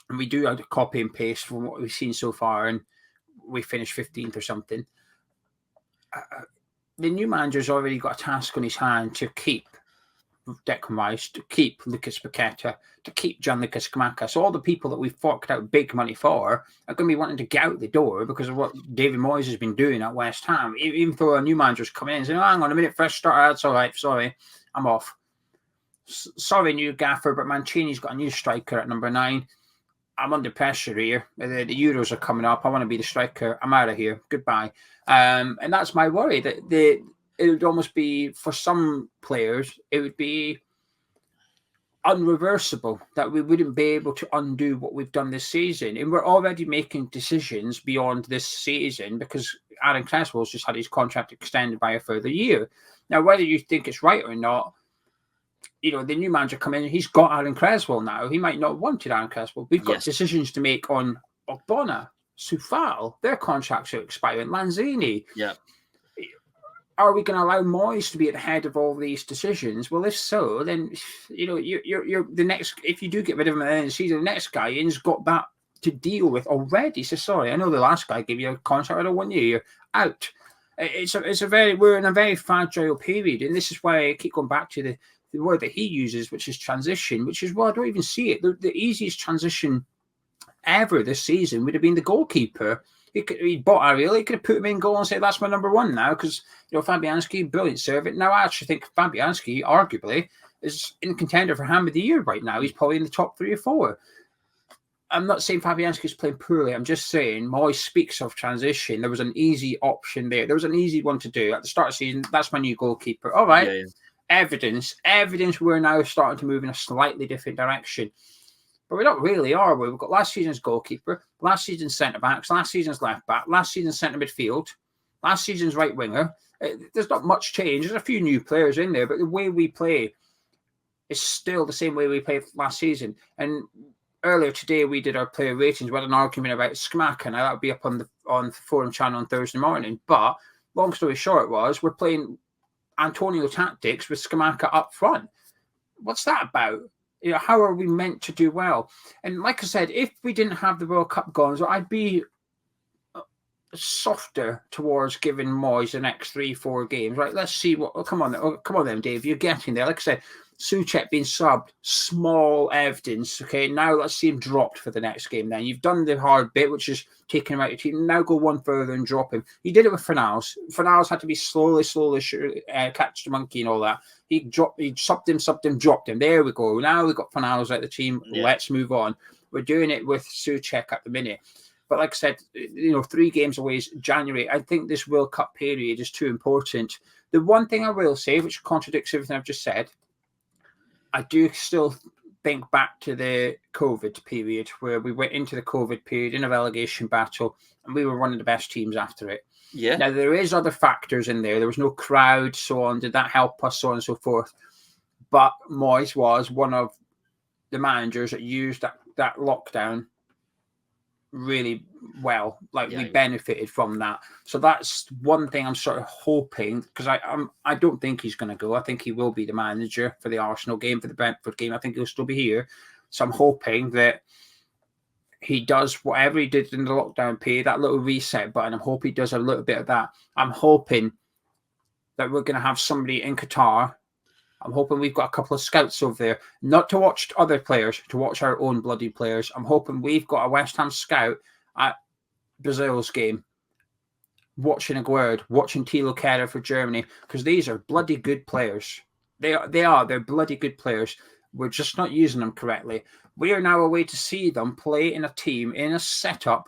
and we do a copy and paste from what we've seen so far, and we finish 15th or something, the new manager's already got a task on his hand to keep Declan Rice, to keep Lucas Paqueta, to keep Gianluca Scamacca. So all the people that we've forked out big money for are going to be wanting to get out the door because of what David Moyes has been doing at West Ham. Even though a new manager's coming in and saying, oh, hang on a minute, fresh start, that's all right, sorry, I'm off. Sorry, new gaffer, but Mancini's got a new striker at number 9. I'm under pressure here. The Euros are coming up. I want to be the striker. I'm out of here. Goodbye. And that's my worry, that it would almost be, for some players, it would be unreversible, that we wouldn't be able to undo what we've done this season. And we're already making decisions beyond this season because Aaron Cresswell's just had his contract extended by a further year. Now, whether you think it's right or not, the new manager come in, he's got Aaron Cresswell now. He might not have wanted Aaron Cresswell. We've got decisions to make on Ogbonna, Soufal, their contracts are expiring, Lanzini. Yeah. Are we going to allow Moyes to be at the head of all these decisions? Well, if so, then you're the next. If you do get rid of him at the end of the season, the next guy in's got that to deal with already. So sorry, I know the last guy gave you a contract of 1 year. You're out. We're in a very fragile period, and this is why I keep going back to the word that he uses, which is transition, which is, well, I don't even see it. The easiest transition ever this season would have been the goalkeeper. He bought Ariel. He could have put him in goal and say, that's my number one now, because Fabianski, brilliant servant. Now I actually think Fabianski, arguably, is in contender for Ham of the Year right now. He's probably in the top 3 or 4. I'm not saying Fabianski's playing poorly. I'm just saying Moyes speaks of transition. There was an easy option there. There was an easy one to do at the start of the season. That's my new goalkeeper. All right. Yeah. Evidence. We're now starting to move in a slightly different direction. But we don't really, are we? We've got last season's goalkeeper, last season's centre-backs, last season's left-back, last season's centre-midfield, last season's right winger. There's not much change. There's a few new players in there, but the way we play is still the same way we played last season. And earlier today, we did our player ratings. We had an argument about Scamacca. Now, that would be up on the forum channel on Thursday morning. But long story short we're playing Antonio tactics with Scamacca up front. What's that about? How are we meant to do well? And like I said, if we didn't have the World Cup Gonzo, I'd be softer towards giving Moyes the next 3-4 games. Right? Let's see what. Come on, then, Dave. You're getting there. Like I said, Souček being subbed, small evidence. Okay, now let's see him dropped for the next game. Then you've done the hard bit, which is taking him out of your team. Now go one further and drop him. You did it with Fornals. Fornals had to be slowly catch the monkey and all that. He subbed him, dropped him. There we go. Now we've got Fornals out of the team. Yeah. Let's move on. We're doing it with Souček at the minute. But like I said, 3 games away is January. I think this World Cup period is too important. The one thing I will say, which contradicts everything I've just said, I do still think back to the COVID period where we went into the COVID period in a relegation battle and we were one of the best teams after it. Yeah. Now, there is other factors in there. There was no crowd, so on. Did that help us, so on and so forth? But Moyes was one of the managers that used that lockdown really well. We benefited from that. So that's one thing I'm sort of hoping, because I don't think he's going to go. I think he will be the manager for the Arsenal game, for the Brentford game. I think he'll still be here. So I'm hoping that he does whatever he did in the lockdown period, that little reset button. I'm hoping he does a little bit of that. I'm hoping that we're going to have somebody in Qatar. I'm hoping we've got a couple of scouts over there, not to watch other players, to watch our own bloody players. I'm hoping we've got a West Ham scout at Brazil's game, watching Aguerd, watching Thilo Kehrer for Germany, because these are bloody good players. They're bloody good players. We're just not using them correctly. We are now a way to see them play in a team, in a setup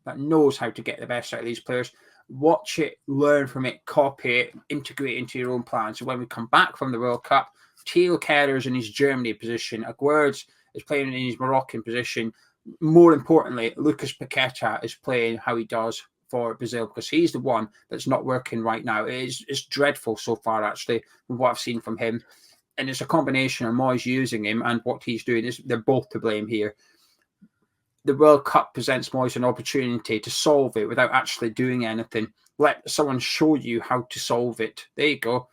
that knows how to get the best out of these players. Watch it, learn from it, copy it, integrate it into your own plan. So when we come back from the World Cup, Thilo Kehrer in his Germany position, Aguerd is playing in his Moroccan position. More importantly, Lucas Paqueta is playing how he does for Brazil, because he's the one that's not working right now. It's dreadful so far, actually, from what I've seen from him. And it's a combination of Moyes using him and what he's doing. They're both to blame here. The World Cup presents Moyes an opportunity to solve it without actually doing anything. Let someone show you how to solve it. There you go.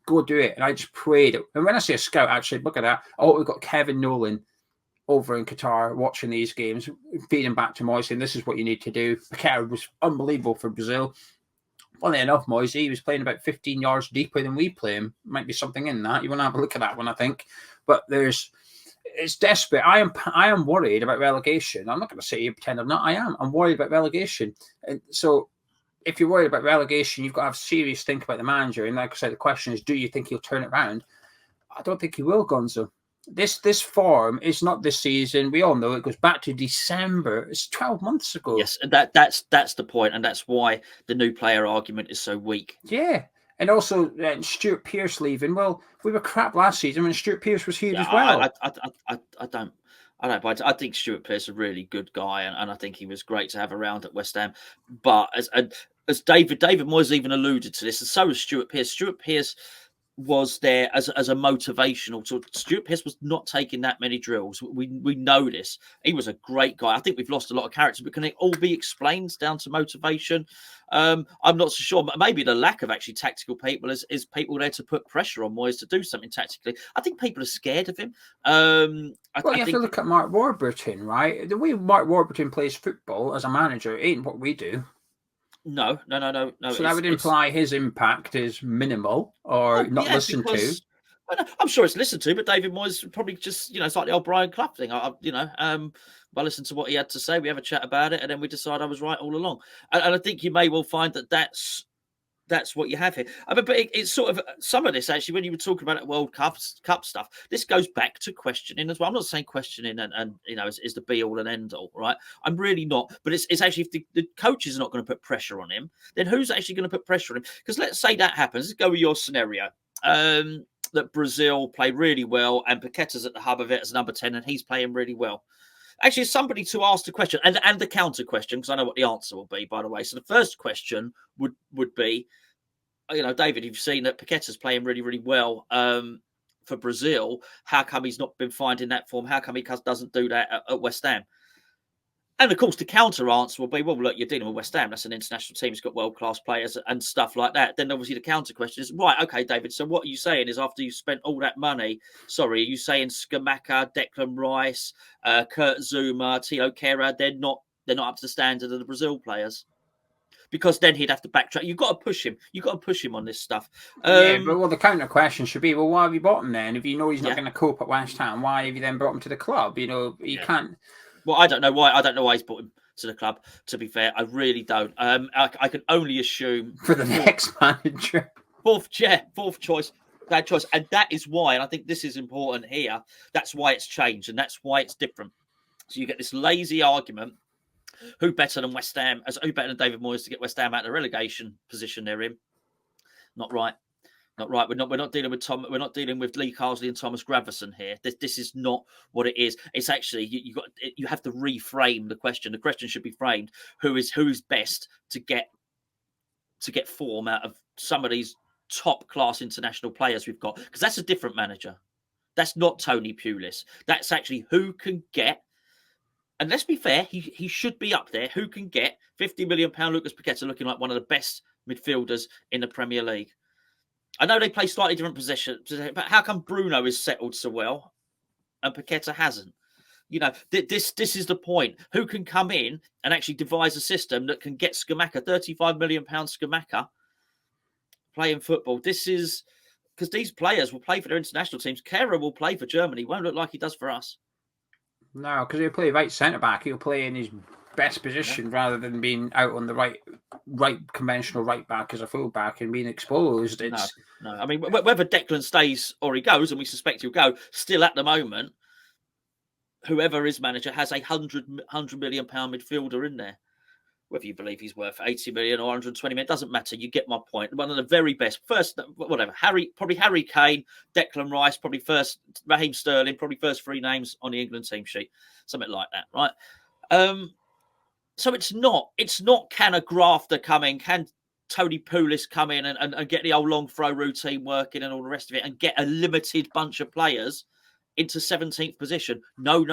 Go do it. And I just prayed. And when I say a scout, actually, look at that. Oh, we've got Kevin Nolan over in Qatar watching these games, feeding back to Moyes, saying this is what you need to do. Paqueta was unbelievable for Brazil. Funny enough, Moyes, he was playing about 15 yards deeper than we play him. Might be something in that. You want to have a look at that one, I think. But it's desperate. I am worried about relegation. I'm not going to say you pretend I'm not. I am. I'm worried about relegation. And so if you're worried about relegation, you've got to have serious think about the manager. And like I said, the question is, do you think he'll turn it around? I don't think he will, Gonzo. This form is not this season. We all know it goes back to December. It's 12 months ago. Yes, and that's the point, and that's why the new player argument is so weak. Yeah, and also Stuart Pearce leaving. Well, we were crap last season when Stuart Pearce was here as well. I don't. But I think Stuart Pearce is a really good guy, and I think he was great to have around at West Ham. But as David Moyes even alluded to this, and so was Stuart Pearce. Stuart Pearce was there as a motivational. So Stuart Pearce was not taking that many drills. We know this. He was a great guy. I think we've lost a lot of character, but can it all be explained down to motivation? I'm not so sure. Maybe the lack of actually tactical people is people there to put pressure on Moyes to do something tactically. I think people are scared of him. You have to look at Mark Warburton, right? The way Mark Warburton plays football as a manager ain't what we do. No. So that would imply his impact is minimal or not listened to. I'm sure it's listened to, but David Moyes probably just, it's like the old Brian Clough thing. I listened to what he had to say. We have a chat about it, and then we decide I was right all along. And I think you may well find that that's what you have here. But it's sort of some of this actually. When you were talking about World Cup stuff, this goes back to questioning as well. I'm not saying questioning and is the be all and end all, right? I'm really not. But it's actually, if the coach is not going to put pressure on him, then who's actually going to put pressure on him? Because let's say that happens. Let's go with your scenario. That Brazil played really well, and Paqueta's at the hub of it as number 10, and he's playing really well. Actually, somebody to ask the question and the counter question, because I know what the answer will be, by the way. So the first question would be, David, you've seen that Paqueta's playing really, really well for Brazil. How come he's not been finding that form? How come he doesn't do that at West Ham? And of course, the counter answer will be, well, look, you're dealing with West Ham. That's an international team. It's got world-class players and stuff like that. Then obviously the counter question is, right, okay, David, so what are you saying is after you've spent all that money, are you saying Scamacca, Declan Rice, Kurt Zuma, Tio Kehrer, they're not up to the standard of the Brazil players? Because then he'd have to backtrack. You've got to push him. You've got to push him on this stuff. But the counter question should be, well, why have you bought him then? If you know he's not going to cope at West Ham, why have you then brought him to the club? You can't... Well, I don't know why. I don't know why he's brought him to the club, to be fair. I really don't. I can only assume... For the next manager. Fourth choice. Bad choice. And that is why, and I think this is important here, that's why it's changed and that's why it's different. So you get this lazy argument. Who better than West Ham? Who better than David Moyes to get West Ham out of the relegation position they're in? Not right. We're not dealing with Tom. We're not dealing with Lee Carsley and Thomas Gravison here. This is not what it is. It's actually you have to reframe the question. The question should be framed: who is best to get form out of some of these top class international players we've got? Because that's a different manager. That's not Tony Pulis. That's actually who can get. And let's be fair, he should be up there. Who can get £50 million Lucas Paqueta looking like one of the best midfielders in the Premier League? I know they play slightly different positions, but how come Bruno is settled so well and Paqueta hasn't? This is the point. Who can come in and actually devise a system that can get Scamacca, £35 million Scamacca, playing football? This is because these players will play for their international teams. Kehrer will play for Germany. Won't look like he does for us. No, because he'll play right centre back. He'll play in his best position rather than being out on the right conventional right back as a full back and being exposed. No. I mean, whether Declan stays or he goes, and we suspect he'll go, still at the moment, whoever is manager has £100 million midfielder in there. Whether you believe he's worth 80 million or 120 million, it doesn't matter. You get my point. One of the very best, first, whatever, probably Harry Kane, Declan Rice, probably first, Raheem Sterling, probably first 3 names on the England team sheet. Something like that, right? So it's not can a grafter come in, can Tony Pulis come in and get the old long throw routine working and all the rest of it and get a limited bunch of players into 17th position. No.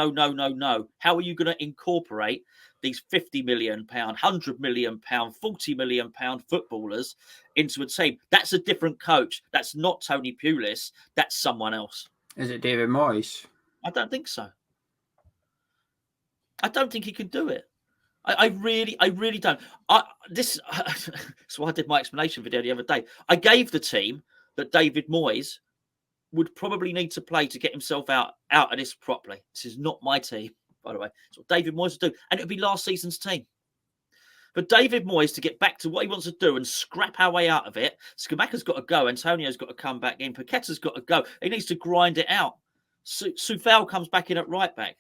How are you going to incorporate these £50 million, £100 million, £40 million footballers into a team? That's a different coach. That's not Tony Pulis. That's someone else. Is it David Moyes? I don't think so. I don't think he can do it. I really don't. This is why I did my explanation video the other day. I gave the team that David Moyes would probably need to play to get himself out of this properly. This is not my team, by the way. It's what David Moyes would do. And it would be last season's team. For David Moyes to get back to what he wants to do and scrap our way out of it, Scamacca's got to go. Antonio's got to come back in. Paqueta's got to go. He needs to grind it out. Soufal comes back in at right back.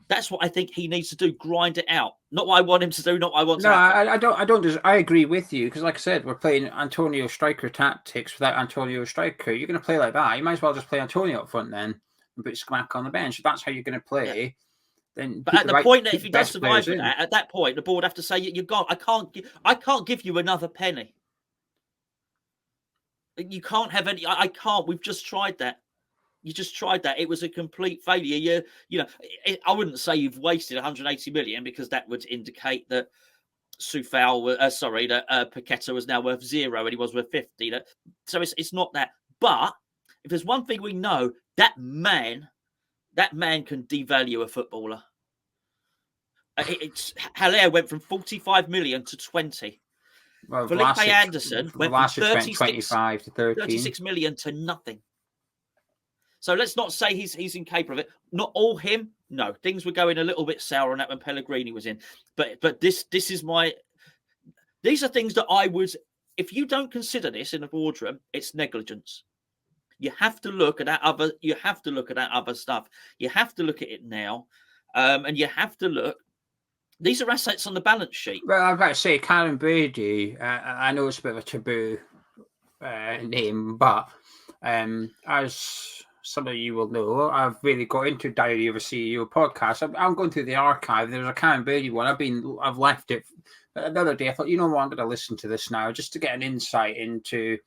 That's what I think he needs to do. Grind it out. Not what I want him to do. Not what I want to happen. I don't. I agree with you because, like I said, we're playing Antonio striker tactics without Antonio striker. You're going to play like that. You might as well just play Antonio up front then and put Scamacca on the bench. If that's how you're going to play. Yeah. Then, but at the point that if he does survive with that, at that point, the board have to say you're gone. I can't give you another penny. You can't have any. I can't. We've just tried that. You just tried that. It was a complete failure. I wouldn't say you've wasted 180 million because that would indicate that Paqueta was now worth 0 and he was worth 50. So it's not that. But if there's one thing we know, that man can devalue a footballer. Haller went from 45 million to 20. Well, Felipe Anderson went from Vlasic went 25 to 13. 36 million to nothing. So let's not say he's incapable of it. Not all him. No, things were going a little bit sour on that when Pellegrini was in. But this is my. These are things that I would. If you don't consider this in a boardroom, it's negligence. You have to look at that other. You have to look at that other stuff. You have to look at it now, and you have to look. These are assets on the balance sheet. Well, I've got to say, Karen Brady. I know it's a bit of a taboo name, but as some of you will know, I've really got into Diary of a CEO podcast. I'm going through the archive. There's a Karen Brady one. I've left it the other day. I thought, you know what, I'm going to listen to this now just to get an insight into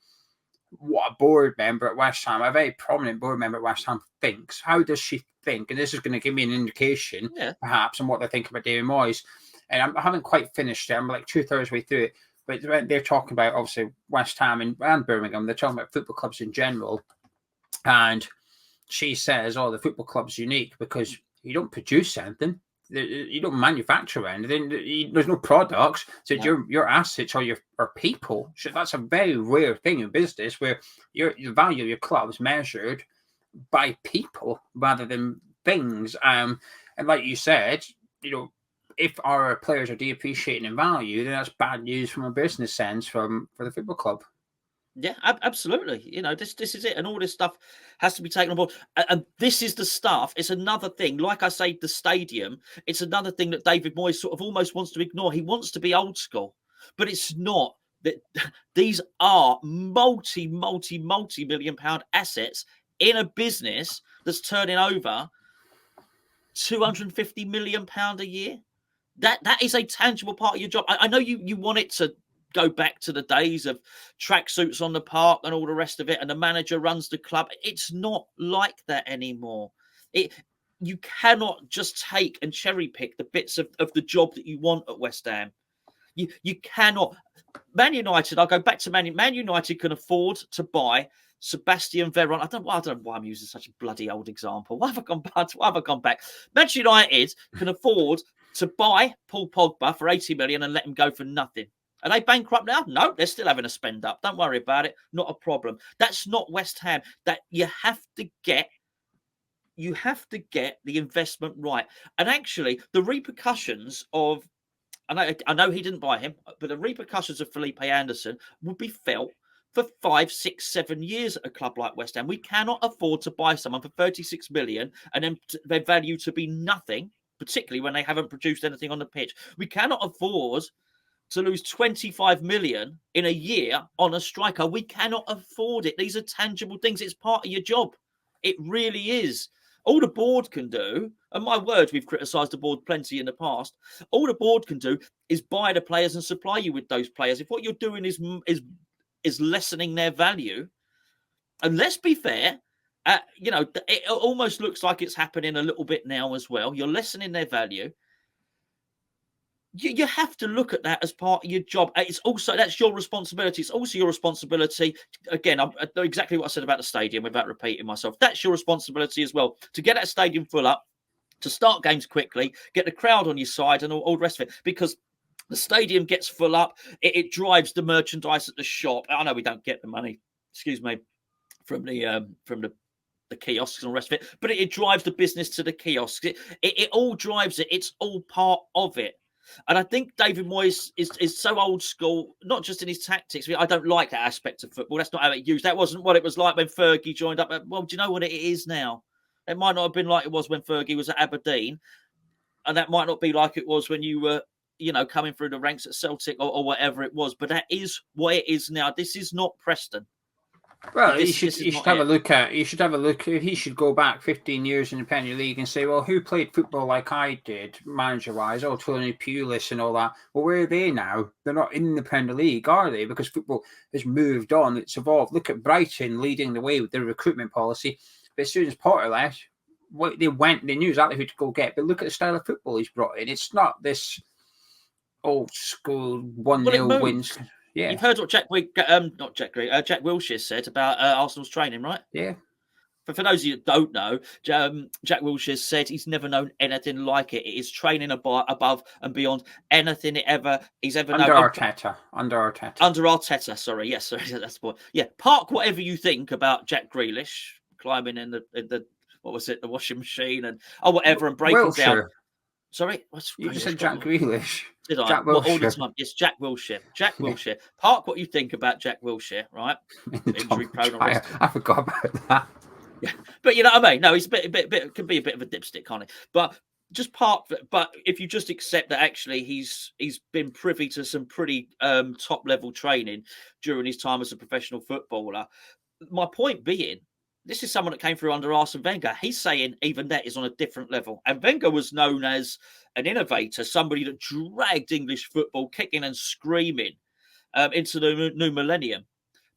what a board member at West Ham, a very prominent board member at West Ham, thinks. How does she think? And this is going to give me an indication, perhaps, on what they think about David Moyes. And I haven't quite finished it. I'm like 2/3 way through it. But they're talking about, obviously, West Ham and Birmingham. They're talking about football clubs in general. And she says, the football club's unique because you don't produce anything. You don't manufacture anything. There's no products. So your assets are your people. So that's a very rare thing in business where the value of your club is measured by people rather than things. And like you said, if our players are depreciating in value, then that's bad news from a business sense for the football club. Yeah, absolutely. This is it. And all this stuff has to be taken on board. And this is the stuff. It's another thing. Like I say, the stadium, it's another thing that David Moyes sort of almost wants to ignore. He wants to be old school, but it's not. That these are multi-million pound assets in a business that's turning over £250 million a year. That is a tangible part of your job. I know you want it to go back to the days of tracksuits on the park and all the rest of it, and the manager runs the club. It's not like that anymore. You cannot just take and cherry pick the bits of the job that you want at West Ham. You cannot. Man United, I'll go back to Man United can afford to buy Sebastian Veron. I don't know why I'm using such a bloody old example. Why have I gone back? Manchester United can afford to buy Paul Pogba for 80 million and let him go for nothing. Are they bankrupt now? No, they're still having a spend up. Don't worry about it. Not a problem. That's not West Ham. That you have to get the investment right. And actually, the repercussions of I know he didn't buy him, but the repercussions of Felipe Anderson would be felt for 5, 6, 7 years at a club like West Ham. We cannot afford to buy someone for 36 million and then their value to be nothing, particularly when they haven't produced anything on the pitch. We cannot afford to lose 25 million in a year on a striker. We cannot afford it. These are tangible things. It's part of your job. It really is. All the board can do, and my word, we've criticised the board plenty in the past. All the board can do is buy the players and supply you with those players. If what you're doing is lessening their value, and let's be fair, it almost looks like it's happening a little bit now as well. You're lessening their value. You have to look at that as part of your job. That's your responsibility. It's also your responsibility. Again, I know exactly what I said about the stadium without repeating myself. That's your responsibility as well, to get that stadium full up, to start games quickly, get the crowd on your side and all the rest of it. Because the stadium gets full up, it drives the merchandise at the shop. I know we don't get the money, from the kiosks and all the rest of it, but it drives the business to the kiosks. It all drives it. It's all part of it. And I think David Moyes is so old school, not just in his tactics. I don't like that aspect of football. That's not how it used. That wasn't what it was like when Fergie joined up. Well, do you know what it is now? It might not have been like it was when Fergie was at Aberdeen. And that might not be like it was when you were, coming through the ranks at Celtic or whatever it was. But that is what it is now. This is not Preston. Well, you should have a look. He should go back 15 years in the Premier League and say, well, who played football like I did, manager-wise? Oh, Tony Pulis and all that. Well, where are they now? They're not in the Premier League, are they? Because football has moved on. It's evolved. Look at Brighton leading the way with their recruitment policy. But as soon as Potter left, they knew exactly who to go get. But look at the style of football he's brought in. It's not this old school 1-0 wins. Yeah. You've heard what Jack Wilshere said about Arsenal's training, right? Yeah. For those of you that don't know, Jack Wilshere said he's never known anything like it. It is training above and beyond anything he's ever known. Under Arteta, sorry. Yes, sorry, that's the point. Yeah, park whatever you think about Jack Grealish climbing in the what was it, the washing machine and whatever, and breaking down. Sorry, you just said Jack Grealish. Did I? Jack Wilshere. All the time. Yes, Jack Wilshere. Jack Wilshere. Park what you think about Jack Wilshere, right? Injury prone. I forgot about that. Yeah, but you know what I mean. No, he's could be a bit of a dipstick, can't he? But just park. But if you just accept that actually he's been privy to some pretty top level training during his time as a professional footballer. My point being, this is someone that came through under Arsene Wenger. He's saying even that is on a different level. And Wenger was known as an innovator, somebody that dragged English football kicking and screaming into the new millennium.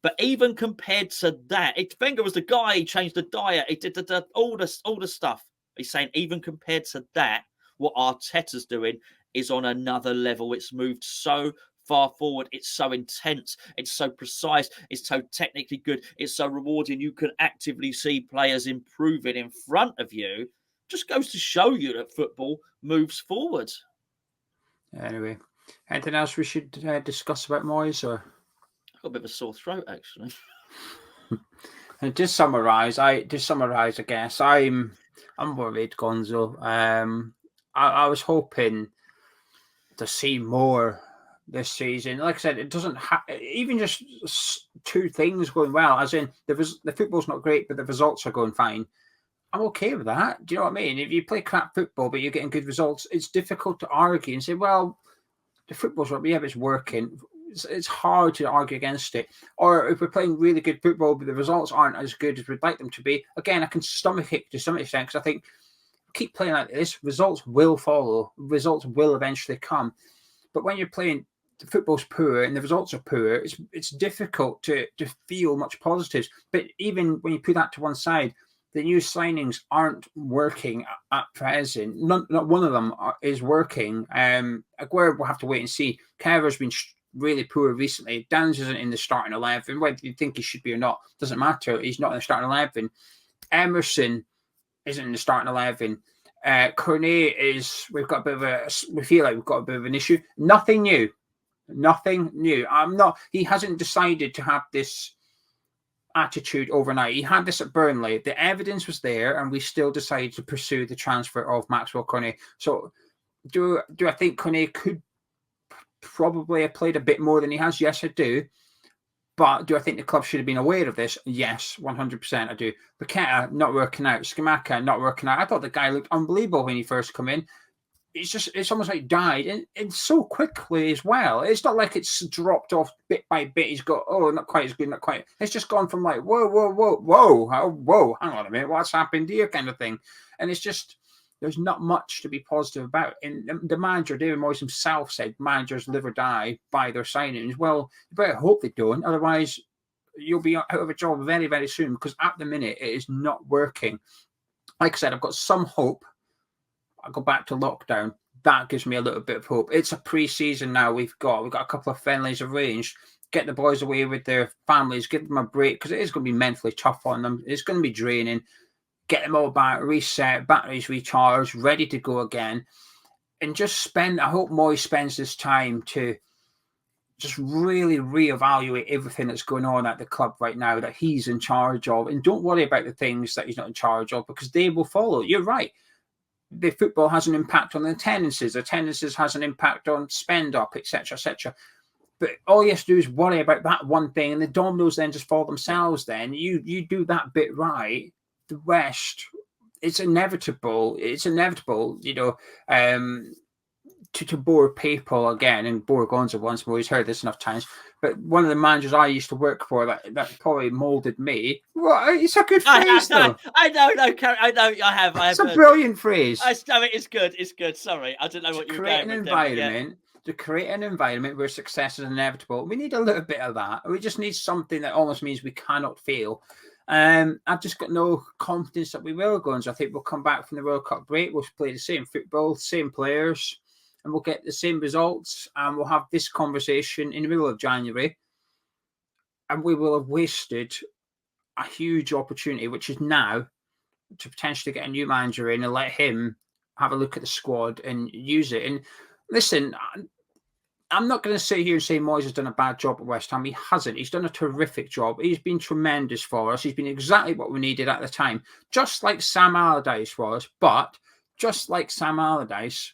But even compared to that, Wenger was the guy. He changed the diet. He did all the stuff. He's saying even compared to that, what Arteta's doing is on another level. It's moved so far forward. It's so intense. It's so precise. It's so technically good. It's so rewarding. You can actively see players improving in front of you. Just goes to show you that football moves forward. Anyway, anything else we should discuss about Moyes, or? Got a bit of a sore throat, actually. And to summarise, I guess I'm worried, Gonzo. I was hoping to see more this season. Like I said, it doesn't even just two things going well. As in, the football's not great, but the results are going fine. I'm okay with that. Do you know what I mean? If you play crap football, but you're getting good results, it's difficult to argue and say, well, the football's right. Yeah, it's working. It's hard to argue against it. Or if we're playing really good football, but the results aren't as good as we'd like them to be, again, I can stomach it to some extent because I think keep playing like this, results will follow. Results will eventually come. But when you're playing, the football's poor and the results are poor, it's difficult to feel much positives. But even when you put that to one side, the new signings aren't working at present. Not one of them is working. Aguero will have to wait and see. Keva's been really poor recently. Downs isn't in the starting 11. Whether you think he should be or not doesn't matter. He's not in the starting 11. Emerson isn't in the starting 11. Cornet is. We feel like we've got a bit of an issue. Nothing new. He hasn't decided to have this attitude overnight. He had this at Burnley. The evidence was there, and we still decided to pursue the transfer of Maxwell Cornet. So, do I think Cornet could probably have played a bit more than he has? Yes, I do. But do I think the club should have been aware of this? Yes, 100% I do. Paqueta not working out. Scamacca not working out. I thought the guy looked unbelievable when he first come in. It's almost like died, and so quickly as well. It's not like it's dropped off bit by bit. He's got, not quite as good, not quite. It's just gone from like, whoa, hang on a minute, what's happened here kind of thing. And it's just, there's not much to be positive about. And the manager, David Moyes himself, said managers live or die by their signings. Well, you better hope they don't. Otherwise, you'll be out of a job very, very soon, because at the minute, it is not working. Like I said, I've got some hope. I'll go back to lockdown. That gives me a little bit of hope. It's a pre-season now. We've got a couple of friendlies arranged. Get the boys away with their families. Give them a break, because it is going to be mentally tough on them. It's going to be draining. Get them all back, reset, batteries recharged, ready to go again. And just I hope Moyes spends this time to just really reevaluate everything that's going on at the club right now that he's in charge of. And don't worry about the things that he's not in charge of, because they will follow. You're right. The football has an impact on the attendances. Attendances has an impact on spend up, etc., etc. But all you have to do is worry about that one thing, and the dominoes then just fall themselves. Then you do that bit right, the rest, it's inevitable. It's inevitable, to bore people again, and bore Gonzo once more. He's heard this enough times. But one of the managers I used to work for that probably moulded me. Well, it's a good phrase, though. I know, I have. It's a brilliant phrase. I mean, it's good. It's good. Sorry, I didn't know what you were going with. To create an environment where success is inevitable, we need a little bit of that. We just need something that almost means we cannot fail. I've just got no confidence that we will go. And so I think we'll come back from the World Cup break. We'll play the same football, same players, and we'll get the same results. And we'll have this conversation in the middle of January. And we will have wasted a huge opportunity, which is now to potentially get a new manager in and let him have a look at the squad and use it. And listen, I'm not going to sit here and say Moyes has done a bad job at West Ham. He hasn't. He's done a terrific job. He's been tremendous for us. He's been exactly what we needed at the time, just like Sam Allardyce was. But just like Sam Allardyce,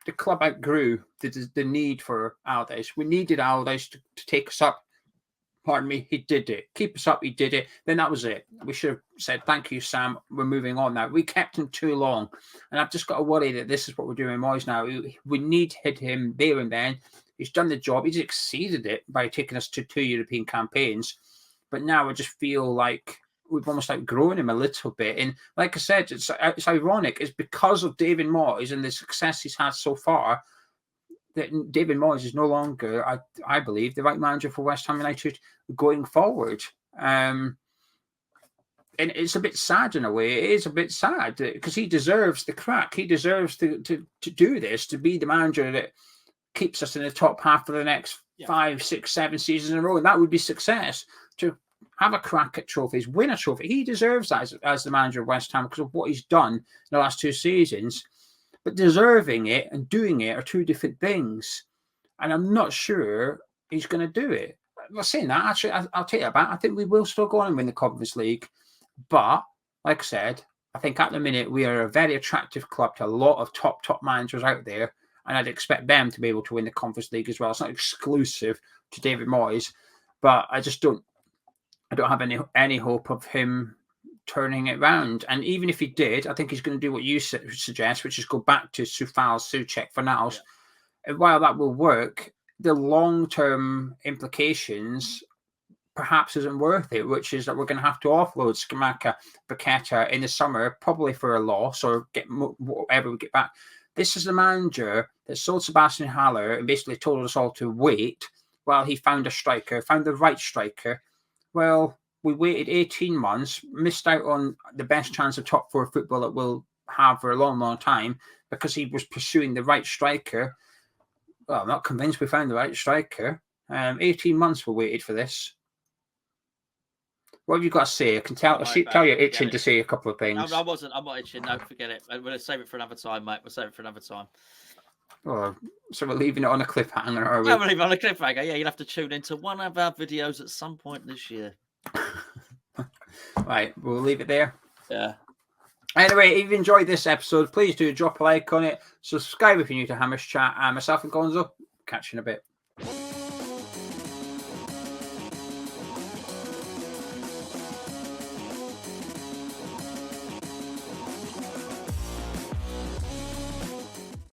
the club outgrew the need for Allardyce. We needed Allardyce to take us up. Pardon me, he did it. Keep us up, he did it. Then that was it. We should have said, thank you, Sam. We're moving on now. We kept him too long. And I've just got to worry that this is what we're doing Moyes now. We need to hit him there and then. He's done the job. He's exceeded it by taking us to 2 European campaigns. But now I just feel like we've almost outgrown him a little bit. And like I said, it's ironic. It's because of David Moyes and the success he's had so far that David Moyes is no longer, I believe, the right manager for West Ham United going forward. And it's a bit sad in a way. It is a bit sad because he deserves the crack. He deserves to do this, to be the manager that keeps us in the top half for the next 5, 6, 7 seasons in a row. And that would be success, to have a crack at trophies, win a trophy. He deserves that as the manager of West Ham because of what he's done in the last 2 seasons. But deserving it and doing it are 2 different things. And I'm not sure he's going to do it. Well, saying that, actually, I'll take that back. I think we will still go on and win the Conference League. But, like I said, I think at the minute we are a very attractive club to a lot of top managers out there. And I'd expect them to be able to win the Conference League as well. It's not exclusive to David Moyes. But I don't have any hope of him turning it round. And even if he did, I think he's going to do what you suggest, which is go back to Souček for now. Yeah. And while that will work, the long-term implications perhaps isn't worth it, which is that we're going to have to offload Scamacca, Paqueta in the summer, probably for a loss or get whatever we get back. This is the manager that sold Sebastian Haller and basically told us all to wait while he found the right striker. Well, we waited 18 months, missed out on the best chance of top 4 football that we'll have for a long, long time because he was pursuing the right striker. Well, I'm not convinced we found the right striker. 18 months we waited for this. What have you got to say? I can tell you're itching to say a couple of things. No, I'm not itching. No, forget it. We're going to save it for another time, mate. We'll save it for another time. Oh, so we're leaving it on a cliffhanger, are we? Yeah, we're leaving it on a cliffhanger. Yeah, you'll have to tune into one of our videos at some point this year. Right, we'll leave it there. Yeah. Anyway, if you enjoyed this episode, please do drop a like on it. Subscribe if you're new to Hammers Chat. And myself and Gonzo, catch you in a bit.